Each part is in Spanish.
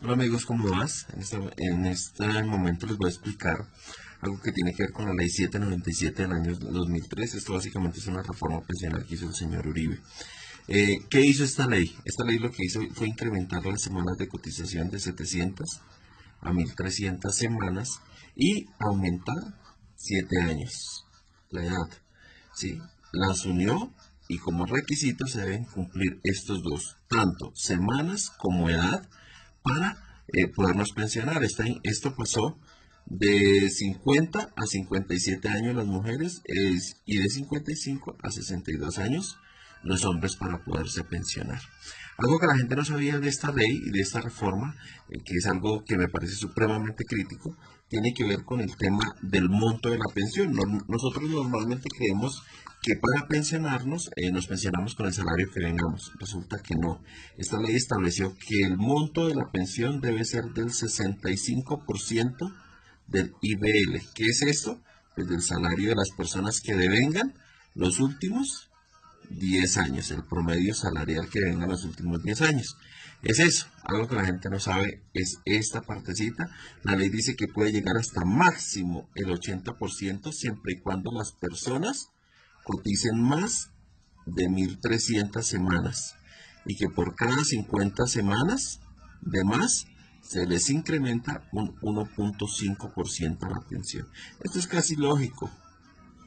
Hola amigos, ¿cómo vas? En este momento les voy a explicar algo que tiene que ver con la ley 797 del año 2003. Esto básicamente es una reforma pensional que hizo el señor Uribe. ¿Qué hizo esta ley? Esta ley lo que hizo fue incrementar las semanas de cotización de 700 a 1300 semanas y aumentar 7 años la edad. ¿Sí? Las unió y como requisito se deben cumplir estos dos, tanto semanas como edad, para podernos pensionar. Esto pasó de 50 a 57 años las mujeres y de 55 a 62 años los hombres para poderse pensionar. Algo que la gente no sabía de esta ley y de esta reforma, que es algo que me parece supremamente crítico, tiene que ver con el tema del monto de la pensión. Nosotros normalmente creemos que para pensionarnos nos pensionamos con el salario que vengamos. Resulta que no. Esta ley estableció que el monto de la pensión debe ser del 65% del IBL. ¿Qué es esto? Pues del salario de las personas que devengan los últimos 10 años, el promedio salarial que venga los últimos 10 años. Es eso, algo que la gente no sabe es esta partecita. La ley dice que puede llegar hasta máximo el 80% siempre y cuando las personas coticen más de 1300 semanas y que por cada 50 semanas de más se les incrementa un 1.5% la pensión. Esto es casi lógico,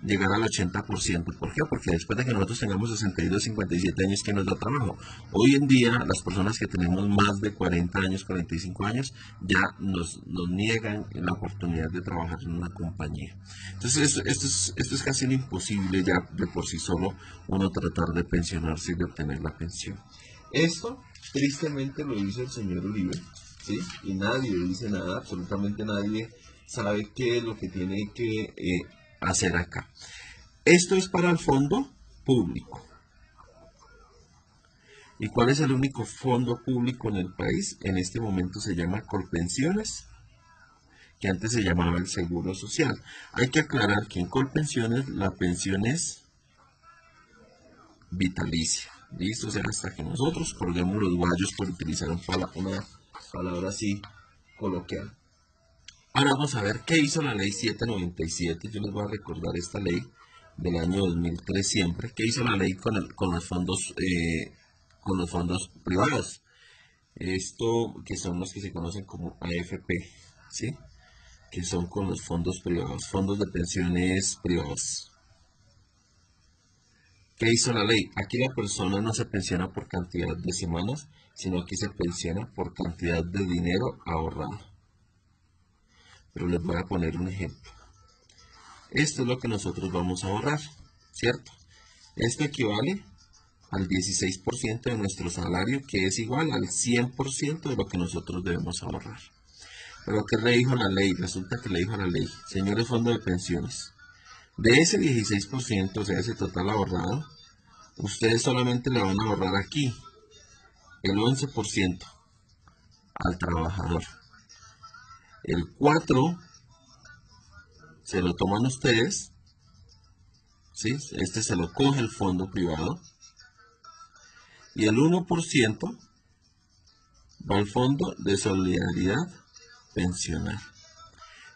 llegar al 80%. ¿Por qué? Porque después de que nosotros tengamos 62, 57 años, ¿qué nos da trabajo? Hoy en día, las personas que tenemos más de 40 años, 45 años, ya nos niegan la oportunidad de trabajar en una compañía. Entonces, esto es casi imposible ya de por sí solo uno tratar de pensionarse y de obtener la pensión. Esto, tristemente, lo hizo el señor Uribe, ¿sí? Y nadie dice nada, absolutamente nadie sabe qué es lo que tiene que hacer acá. Esto es para el fondo público. ¿Y cuál es el único fondo público en el país? En este momento se llama Colpensiones, que antes se llamaba el Seguro Social. Hay que aclarar que en Colpensiones la pensión es vitalicia. ¿Listo? O sea, hasta que nosotros colguemos los guayos por utilizar una palabra así coloquial. Ahora vamos a ver qué hizo la ley 797. Yo les voy a recordar esta ley del año 2003 siempre. ¿Qué hizo la ley con los fondos privados? Esto que son los que se conocen como AFP, ¿sí? Que son con los fondos privados, fondos de pensiones privados. ¿Qué hizo la ley? Aquí la persona no se pensiona por cantidad de semanas, sino aquí se pensiona por cantidad de dinero ahorrado. Pero les voy a poner un ejemplo. Esto es lo que nosotros vamos a ahorrar, ¿cierto? Esto equivale al 16% de nuestro salario, que es igual al 100% de lo que nosotros debemos ahorrar. Pero ¿qué le dijo la ley? Resulta que le dijo la ley, señores fondos de pensiones, de ese 16%, o sea, ese total ahorrado, ustedes solamente le van a ahorrar aquí el 11% al trabajador. El 4% se lo toman ustedes, ¿sí? Este se lo coge el fondo privado. Y el 1% va al fondo de solidaridad pensional.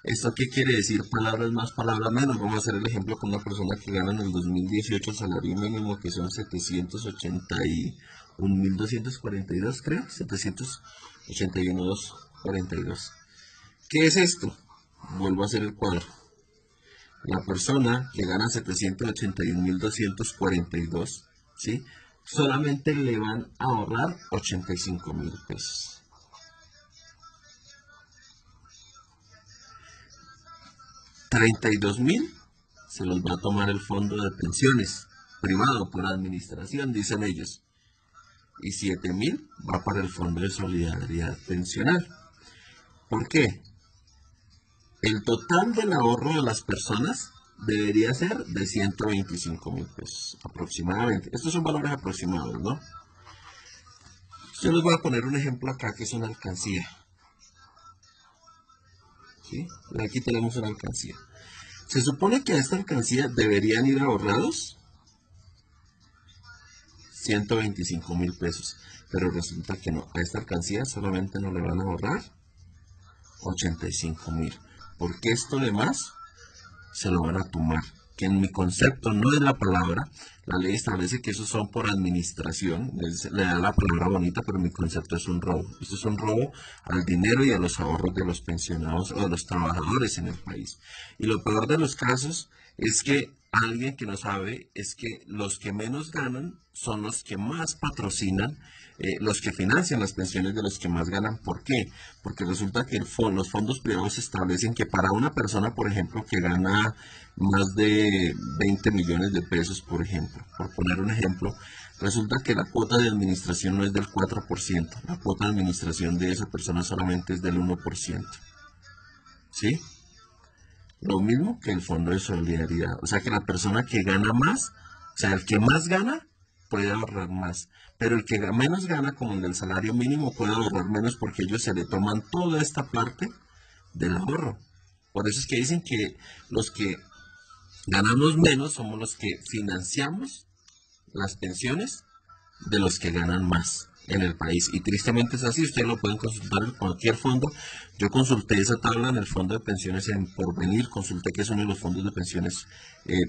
¿Esto qué quiere decir? Palabras más, palabras menos. Vamos a hacer el ejemplo con una persona que gana en el 2018 el salario mínimo, que son 781.242, creo. 781.242. ¿Qué es esto? Vuelvo a hacer el cuadro. La persona que gana 781.242, ¿sí? Solamente le van a ahorrar 85.000 pesos. 32.000 se los va a tomar el fondo de pensiones privado por administración, dicen ellos. Y 7.000 va para el fondo de solidaridad pensional. ¿Por qué? El total del ahorro de las personas debería ser de 125.000 pesos aproximadamente. Estos son valores aproximados, ¿no? Yo les voy a poner un ejemplo acá que es una alcancía. ¿Sí? Aquí tenemos una alcancía. Se supone que a esta alcancía deberían ir ahorrados 125.000 pesos, pero resulta que no, a esta alcancía solamente no le van a ahorrar 85.000, porque esto de más se lo van a tomar, que en mi concepto no es la palabra, la ley establece que esos son por administración, le da la palabra bonita, pero en mi concepto es un robo. Esto es un robo al dinero y a los ahorros de los pensionados o de los trabajadores en el país. Y lo peor de los casos es que alguien que no sabe es que los que menos ganan son los que más patrocinan, los que financian las pensiones de los que más ganan. ¿Por qué? Porque resulta que los fondos privados establecen que para una persona, por ejemplo, que gana más de 20 millones de pesos, por ejemplo, por poner un ejemplo, resulta que la cuota de administración no es del 4%, la cuota de administración de esa persona solamente es del 1%. ¿Sí? Lo mismo que el fondo de solidaridad. O sea que la persona que gana más, o sea, el que más gana, puede ahorrar más. Pero el que menos gana, como el del salario mínimo, puede ahorrar menos porque ellos se le toman toda esta parte del ahorro. Por eso es que dicen que los que ganamos menos somos los que financiamos las pensiones de los que ganan más en el país. Y tristemente es así, ustedes lo pueden consultar en cualquier fondo. Yo consulté esa tabla en el fondo de pensiones en Porvenir, consulté que es uno de los fondos de pensiones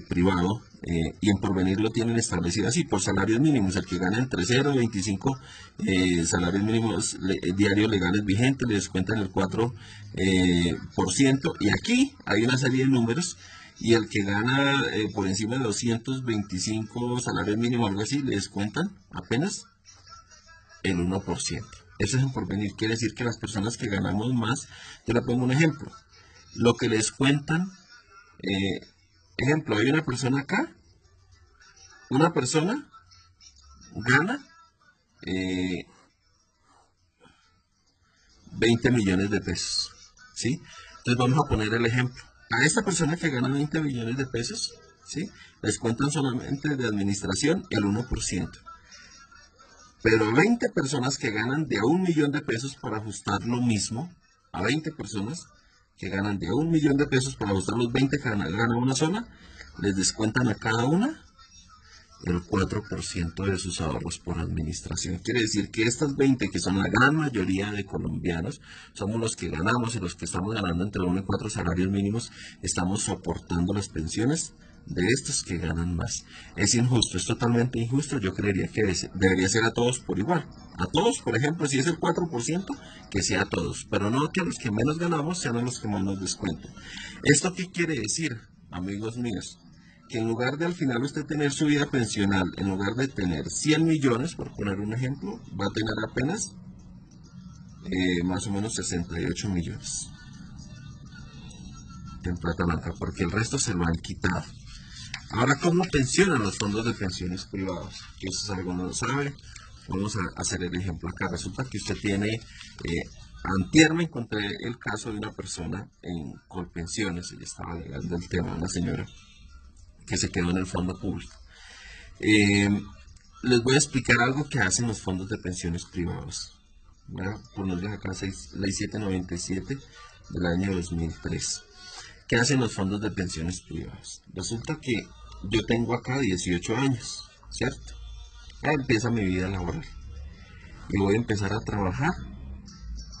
privado, y en Porvenir lo tienen establecido así, por salarios mínimos, el que gana entre 0 y 25 salarios mínimos diarios legales vigentes, le descuentan el 4%, y aquí hay una serie de números, y el que gana por encima de 225 salarios mínimos, algo así, le descuentan apenas el 1%. Eso es en Porvenir. Quiere decir que las personas que ganamos más, yo le pongo un ejemplo. Lo que les cuentan, ejemplo, hay una persona acá, una persona gana 20 millones de pesos. ¿Sí? Entonces vamos a poner el ejemplo. A esta persona que gana 20 millones de pesos, ¿sí? Les cuentan solamente de administración el 1%. Pero 20 personas que ganan de a 1 millón de pesos para ajustar lo mismo, a 20 personas que ganan de a 1 millón de pesos para ajustar los 20 que gana una sola, les descuentan a cada una el 4% de sus ahorros por administración. Quiere decir que estas 20, que son la gran mayoría de colombianos, somos los que ganamos y los que estamos ganando entre 1 y 4 salarios mínimos, estamos soportando las pensiones de estos que ganan más. Es injusto, es totalmente injusto. Yo creería que debería ser a todos por igual. A todos, por ejemplo, si es el 4%, que sea a todos, pero no que los que menos ganamos sean los que más nos descuenten. ¿Esto qué quiere decir, amigos míos? Que en lugar de al final usted tener su vida pensional, en lugar de tener 100 millones, por poner un ejemplo, va a tener apenas más o menos 68 millones en plata blanca, porque el resto se lo han quitado. Ahora, ¿cómo pensionan los fondos de pensiones privados? Que eso es algo que no lo sabe. Vamos a hacer el ejemplo acá. Resulta que usted tiene, antier me encontré el caso de una persona en Colpensiones, ella estaba alegando el tema, una señora que se quedó en el fondo público. Les voy a explicar algo que hacen los fondos de pensiones privados. Voy a ponerles acá ley 797 del año 2003. ¿Qué hacen los fondos de pensiones privados? Resulta que yo tengo acá 18 años, ¿cierto? Ahora empieza mi vida laboral y voy a empezar a trabajar,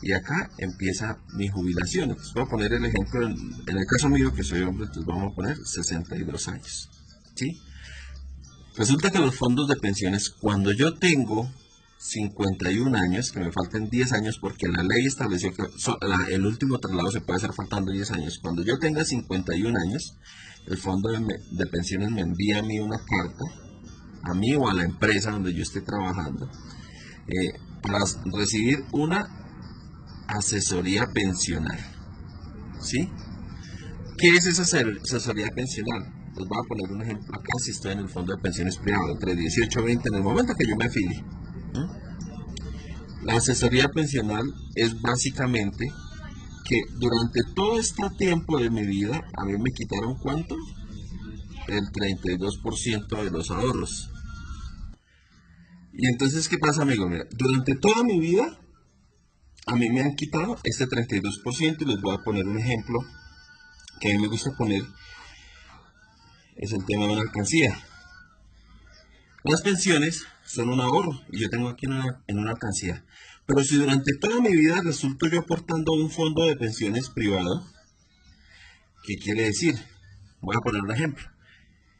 y acá empieza mi jubilación. Entonces voy a poner el ejemplo, en el caso mío que soy hombre, entonces vamos a poner 62 años, ¿sí? Resulta que los fondos de pensiones, cuando yo tengo 51 años, que me falten 10 años porque la ley estableció que el último traslado se puede hacer faltando 10 años. Cuando yo tenga 51 años, el fondo de pensiones me envía a mí una carta, a mí o a la empresa donde yo esté trabajando, para recibir una asesoría pensional. ¿Sí? ¿Qué es esa asesoría pensional? Les voy a poner un ejemplo acá, si estoy en el fondo de pensiones privado, entre 18 y 20, en el momento que yo me afilie. La asesoría pensional es básicamente que durante todo este tiempo de mi vida, a mí me quitaron ¿cuánto? El 32% de los ahorros. Y entonces, ¿qué pasa, amigo? Mira, durante toda mi vida, a mí me han quitado este 32%, y les voy a poner un ejemplo que a mí me gusta poner, es el tema de una alcancía. Las pensiones son un ahorro y yo tengo aquí en una alcancía. Pero si durante toda mi vida resulto yo aportando a un fondo de pensiones privado, ¿qué quiere decir? Voy a poner un ejemplo.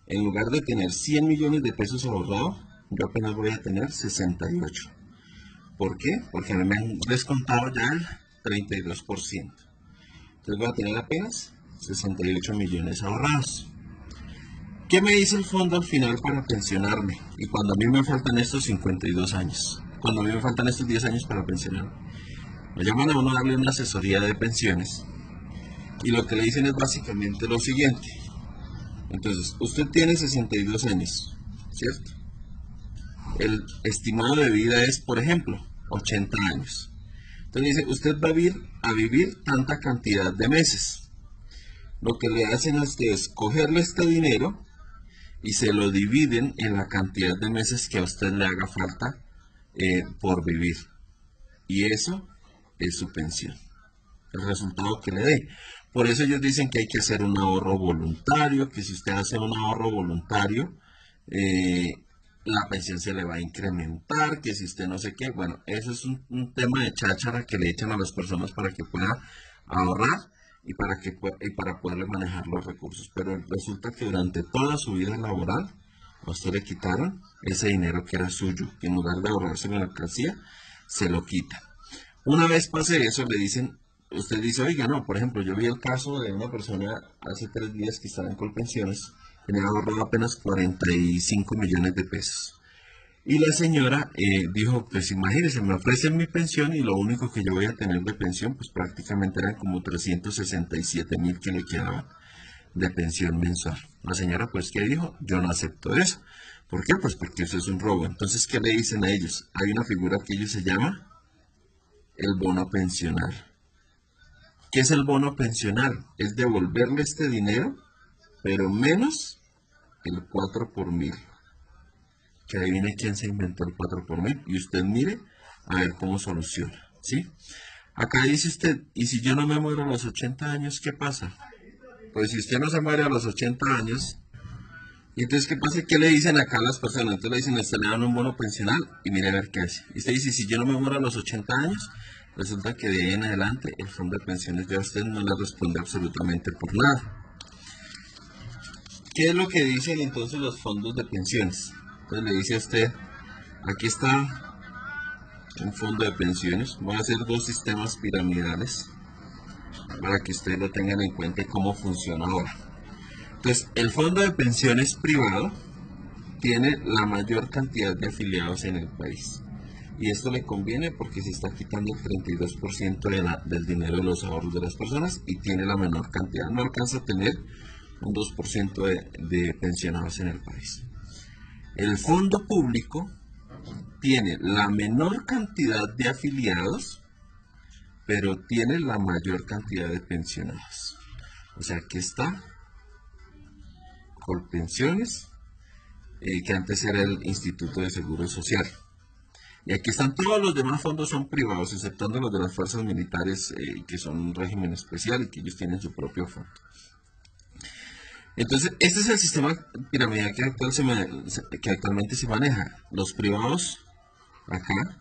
En lugar de tener 100 millones de pesos ahorrados, yo apenas voy a tener 68. ¿Por qué? Porque a mí me han descontado ya el 32%. Entonces voy a tener apenas 68 millones ahorrados. ¿Qué me dice el fondo al final para pensionarme? Y cuando a mí me faltan estos 52 años, cuando a mí me faltan estos 10 años para pensionarme, me llaman a uno a darle una asesoría de pensiones y lo que le dicen es básicamente lo siguiente. Entonces, usted tiene 62 años, ¿cierto? El estimado de vida es, por ejemplo, 80 años. Entonces dice, usted va a vivir tanta cantidad de meses. Lo que le hacen a usted es cogerle este dinero y se lo dividen en la cantidad de meses que a usted le haga falta por vivir. Y eso es su pensión, el resultado que le dé. Por eso ellos dicen que hay que hacer un ahorro voluntario, que si usted hace un ahorro voluntario, la pensión se le va a incrementar, que si usted no sé qué. Bueno, eso es un tema de cháchara que le echan a las personas para que pueda ahorrar y para poderle manejar los recursos. Pero resulta que durante toda su vida laboral, a usted le quitaron ese dinero que era suyo, que en lugar de ahorrarse en la alcancía, se lo quita. Una vez pase eso, le dicen, usted dice, oiga, no, por ejemplo, yo vi el caso de una persona hace 3 días que estaba en Colpensiones, tenía ahorrado apenas 45 millones de pesos. Y la señora dijo, pues imagínense, me ofrecen mi pensión y lo único que yo voy a tener de pensión, pues prácticamente eran como 367.000 que le quedaban de pensión mensual. La señora, pues, ¿qué dijo? Yo no acepto eso. ¿Por qué? Pues porque eso es un robo. Entonces, ¿qué le dicen a ellos? Hay una figura que ellos se llama el bono pensional. ¿Qué es el bono pensional? Es devolverle este dinero, pero menos el 4 por mil. Que adivine quién se inventó el 4 por mil. Y usted mire a ver cómo soluciona. ¿Sí? Acá dice usted, ¿y si yo no me muero a los 80 años, qué pasa? Pues si usted no se muere a los 80 años, y entonces, ¿qué pasa? ¿Qué le dicen acá a las personas? Entonces le dicen, a usted le dan un bono pensional y mire a ver qué hace. Y usted dice, si yo no me muero a los 80 años, resulta que de ahí en adelante el fondo de pensiones ya a usted no le responde absolutamente por nada. ¿Qué es lo que dicen entonces los fondos de pensiones? Entonces le dice a usted, aquí está un fondo de pensiones. Voy a hacer 2 sistemas piramidales para que ustedes lo tengan en cuenta y cómo funciona ahora. Entonces, el fondo de pensiones privado tiene la mayor cantidad de afiliados en el país. Y esto le conviene porque se está quitando el 32% del dinero de los ahorros de las personas y tiene la menor cantidad. No alcanza a tener un 2% de pensionados en el país. El fondo público tiene la menor cantidad de afiliados, pero tiene la mayor cantidad de pensionados. O sea, aquí está Colpensiones, que antes era el Instituto de Seguro Social. Y aquí están todos los demás fondos, son privados, exceptando los de las fuerzas militares, que son un régimen especial y que ellos tienen su propio fondo. Entonces, este es el sistema piramidal que actualmente se maneja. Los privados, acá,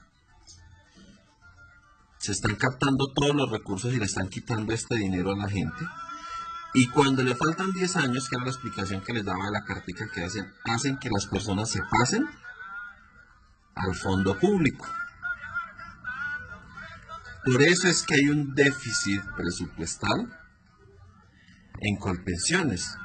se están captando todos los recursos y le están quitando este dinero a la gente. Y cuando le faltan 10 años, que era la explicación que les daba de la cartica que hacen que las personas se pasen al fondo público. Por eso es que hay un déficit presupuestal en Colpensiones.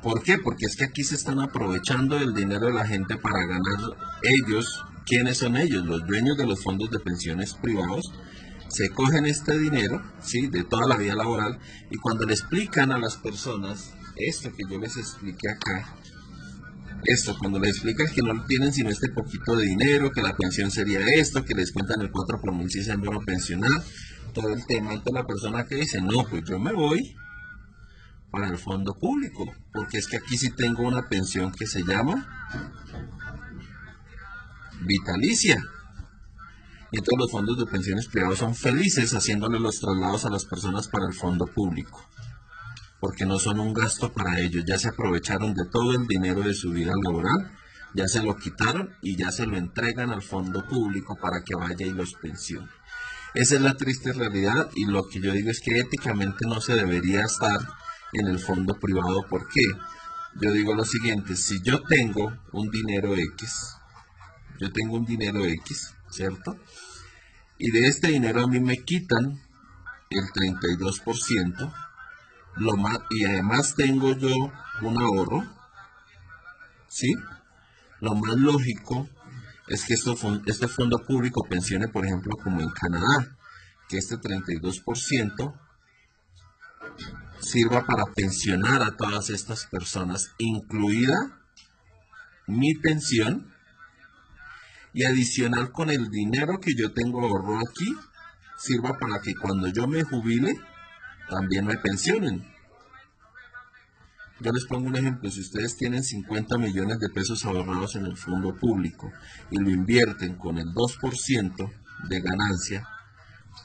¿Por qué? Porque es que aquí se están aprovechando del dinero de la gente para ganar ellos. ¿Quiénes son ellos? Los dueños de los fondos de pensiones privados. Se cogen este dinero, ¿sí?, de toda la vida laboral, y cuando le explican a las personas esto que yo les expliqué acá, cuando les explican que no tienen sino este poquito de dinero, que la pensión sería esto, que les cuentan el 4 por mil si es en bono pensional, todo el tema, entonces la persona que dice, no, pues yo me voy para el fondo público, porque es que aquí sí tengo una pensión que se llama vitalicia. Y todos los fondos de pensiones privados son felices haciéndole los traslados a las personas para el fondo público, porque no son un gasto para ellos, ya se aprovecharon de todo el dinero de su vida laboral Ya se lo quitaron y ya se lo entregan al fondo público para que vaya y los pensione. Esa es la triste realidad y lo que yo digo es que éticamente no se debería estar en el fondo privado. ¿Por qué? Yo digo lo siguiente, si yo tengo un dinero X, ¿cierto? Y de este dinero a mí me quitan el 32%, y además tengo yo un ahorro, ¿sí? Lo más lógico es que este fondo público pensione, por ejemplo, como en Canadá, que este 32% sirva para pensionar a todas estas personas, incluida mi pensión, y adicional con el dinero que yo tengo ahorrado aquí, sirva para que cuando yo me jubile, también me pensionen. Yo les pongo un ejemplo, si ustedes tienen 50 millones de pesos ahorrados en el fondo público y lo invierten con el 2% de ganancia,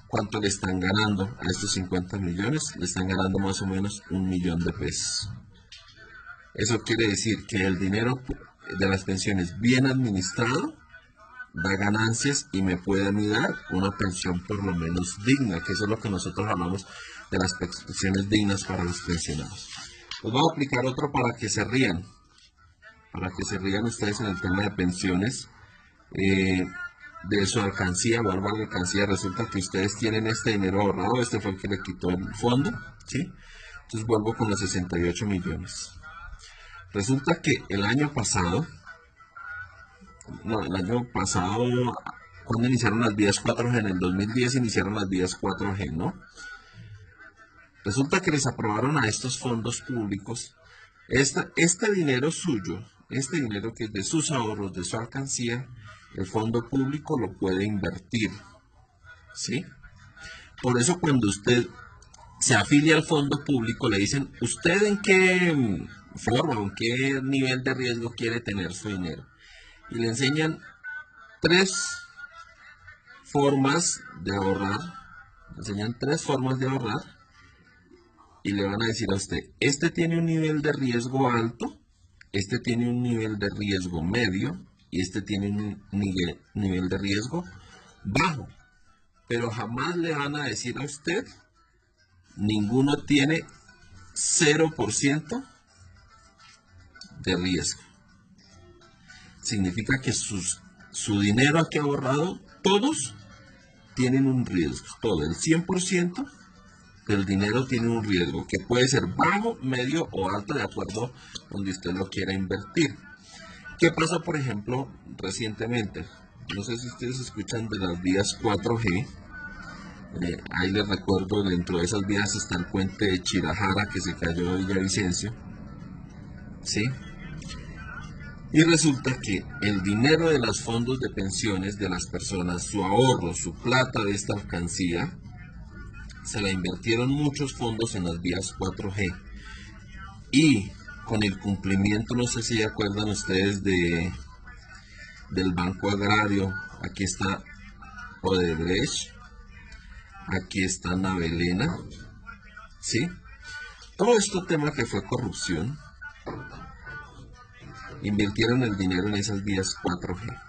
¿cuánto le están ganando a estos 50 millones? Le están ganando más o menos 1.000.000 de pesos. Eso quiere decir que el dinero de las pensiones bien administrado da ganancias y me puede dar una pensión por lo menos digna, que eso es lo que nosotros hablamos de las pensiones dignas para los pensionados. Les voy a aplicar otro para que se rían ustedes en el tema de pensiones, de su alcancía o algo de alcancía. Resulta que ustedes tienen este dinero ahorrado, este fue el que le quitó el fondo, ¿sí? Entonces vuelvo con los 68 millones. Resulta que el año pasado, cuando iniciaron las vías 4G, en el 2010 iniciaron las vías 4G, ¿no? Resulta que les aprobaron a estos fondos públicos este dinero suyo, este dinero que es de sus ahorros, de su alcancía, el fondo público lo puede invertir, ¿sí? Por eso cuando usted se afilia al fondo público le dicen, ¿usted en qué forma, en qué nivel de riesgo quiere tener su dinero? Y le enseñan 3 formas de ahorrar, y le van a decir a usted, este tiene un nivel de riesgo alto, este tiene un nivel de riesgo medio y este tiene un nivel de riesgo bajo. Pero jamás le van a decir a usted, ninguno tiene 0% de riesgo. Significa que su dinero aquí ahorrado, todos tienen un riesgo, todo, el 100% del dinero tiene un riesgo que puede ser bajo, medio o alto de acuerdo donde usted lo quiera invertir. ¿Qué pasó, por ejemplo, recientemente? No sé si ustedes escuchan de las vías 4G. Ahí les recuerdo, dentro de esas vías está el puente de Chirajara que se cayó de Villavicencio, ¿sí? Y resulta que el dinero de los fondos de pensiones de las personas, su ahorro, su plata de esta alcancía, se la invirtieron muchos fondos en las vías 4G. Y con el cumplimiento, no sé si se acuerdan ustedes del Banco Agrario, aquí está Odebrecht, aquí está Navelena, ¿sí? Todo este tema que fue corrupción, invirtieron el dinero en esas vías 4G.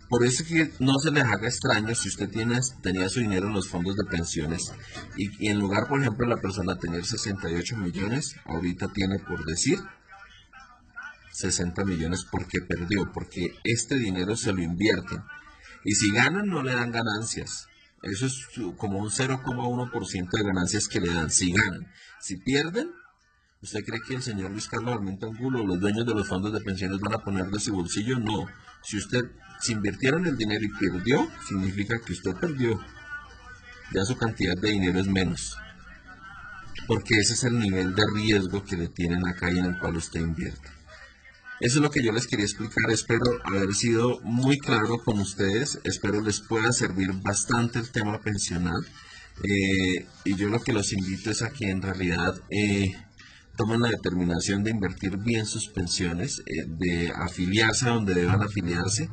Por eso que no se les haga extraño si usted tenía su dinero en los fondos de pensiones y en lugar, por ejemplo, de la persona tener 68 millones, ahorita tiene, por decir, 60 millones porque perdió, porque este dinero se lo invierten. Y si ganan, no le dan ganancias. Eso es como un 0,1% de ganancias que le dan si ganan. Si pierden, ¿usted cree que el señor Luis Carlos Armenta Angulo, los dueños de los fondos de pensiones, van a poner de su bolsillo? No. Si invirtieron el dinero y perdió, significa que usted perdió. Ya su cantidad de dinero es menos. Porque ese es el nivel de riesgo que le tienen acá y en el cual usted invierte. Eso es lo que yo les quería explicar. Espero haber sido muy claro con ustedes. Espero les pueda servir bastante el tema pensional. Y yo lo que los invito es a que en realidad tomen la determinación de invertir bien sus pensiones, de afiliarse a donde deban afiliarse,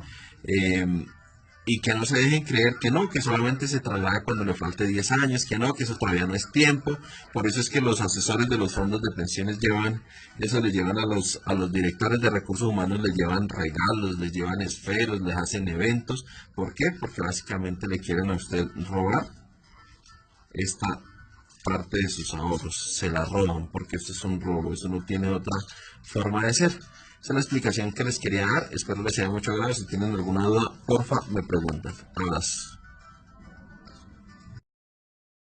y que no se dejen creer que no, que solamente se traslada cuando le falte 10 años, que no, que eso todavía no es tiempo. Por eso es que los asesores de los fondos de pensiones llevan, eso les llevan a los directores de recursos humanos, les llevan regalos, les llevan esferos, les hacen eventos. ¿Por qué? Porque básicamente le quieren a usted robar esta parte de sus ahorros, se la roban porque esto es un robo, eso no tiene otra forma de ser. Esa es la explicación que les quería dar, espero les sea de mucho agrado. Si tienen alguna duda, porfa, me preguntan. Abrazo.